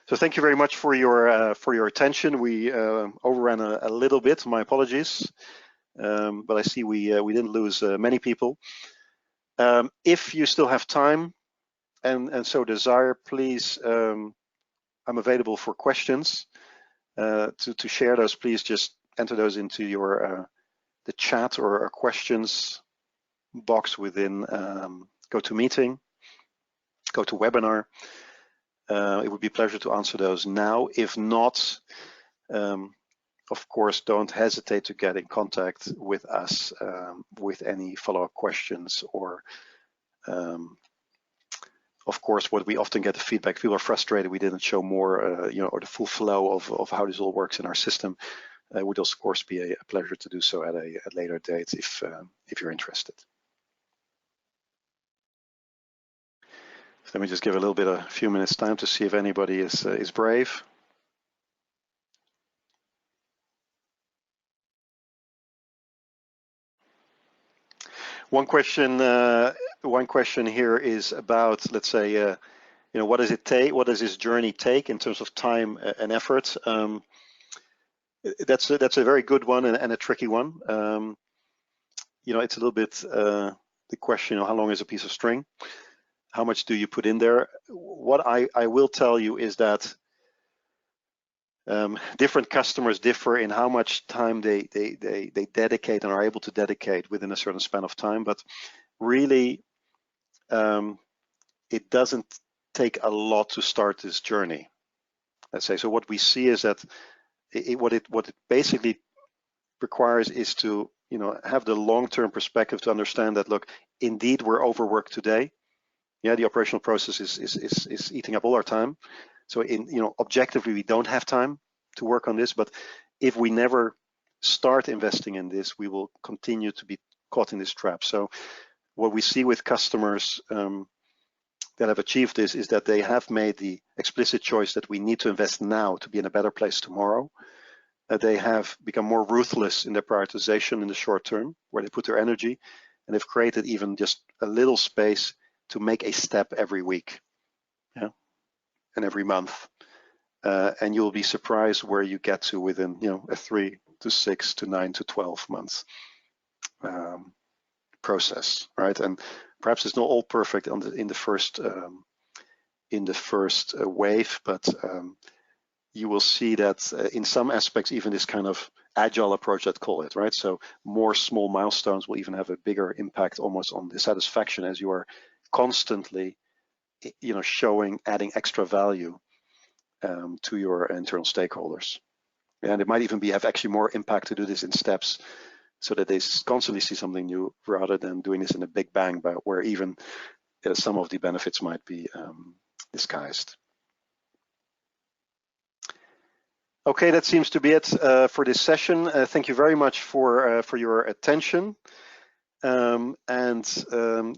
Speaker 1: So thank you very much for your attention. We overran a little bit. My apologies, but I see we didn't lose many people. If you still have time and so desire, please, I'm available for questions. To share those, please just enter those into your the chat or questions box within GoToMeeting, GoToWebinar. It would be a pleasure to answer those now. If not, of course, don't hesitate to get in contact with us with any follow-up questions, or of course, what we often get the feedback, people are frustrated we didn't show more, or the full flow of how this all works in our system. It would, of course, be a pleasure to do so at a later date if you're interested. So let me just give a few minutes time to see if anybody is brave. One question here is about, let's say, what does it take? What does this journey take in terms of time and effort? That's a very good one and a tricky one. It's a little bit the question, how long is a piece of string? how much do you put in there? What I will tell you is that different customers differ in how much time they dedicate and are able to dedicate within a certain span of time, but really it doesn't take a lot to start this journey, let's say. So what we see is that what it basically requires is to have the long-term perspective to understand that, look, indeed we're overworked today. Yeah, the operational process is eating up all our time. So objectively we don't have time to work on this, but if we never start investing in this, we will continue to be caught in this trap. So what we see with customers that have achieved this is that they have made the explicit choice that we need to invest now to be in a better place tomorrow. They have become more ruthless in their prioritization in the short term, where they put their energy, and they've created even just a little space to make a step every week, yeah, and every month. And you'll be surprised where you get to within, a 3 to 6 to 9 to 12 months process, right? And perhaps it's not all perfect in the first wave, but you will see that in some aspects, even this kind of agile approach, let's call it, right? So more small milestones will even have a bigger impact almost on the satisfaction as you are constantly, adding extra value to your internal stakeholders. And it might even have actually more impact to do this in steps so that they constantly see something new rather than doing this in a big bang, but where even some of the benefits might be disguised. Okay, that seems to be it for this session. Thank you very much for your attention. I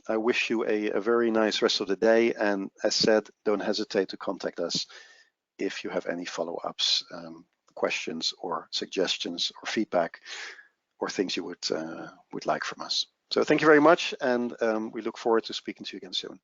Speaker 1: wish you a very nice rest of the day. And as said, don't hesitate to contact us if you have any follow-ups, questions or suggestions or feedback or things you would like from us. So thank you very much, and we look forward to speaking to you again soon.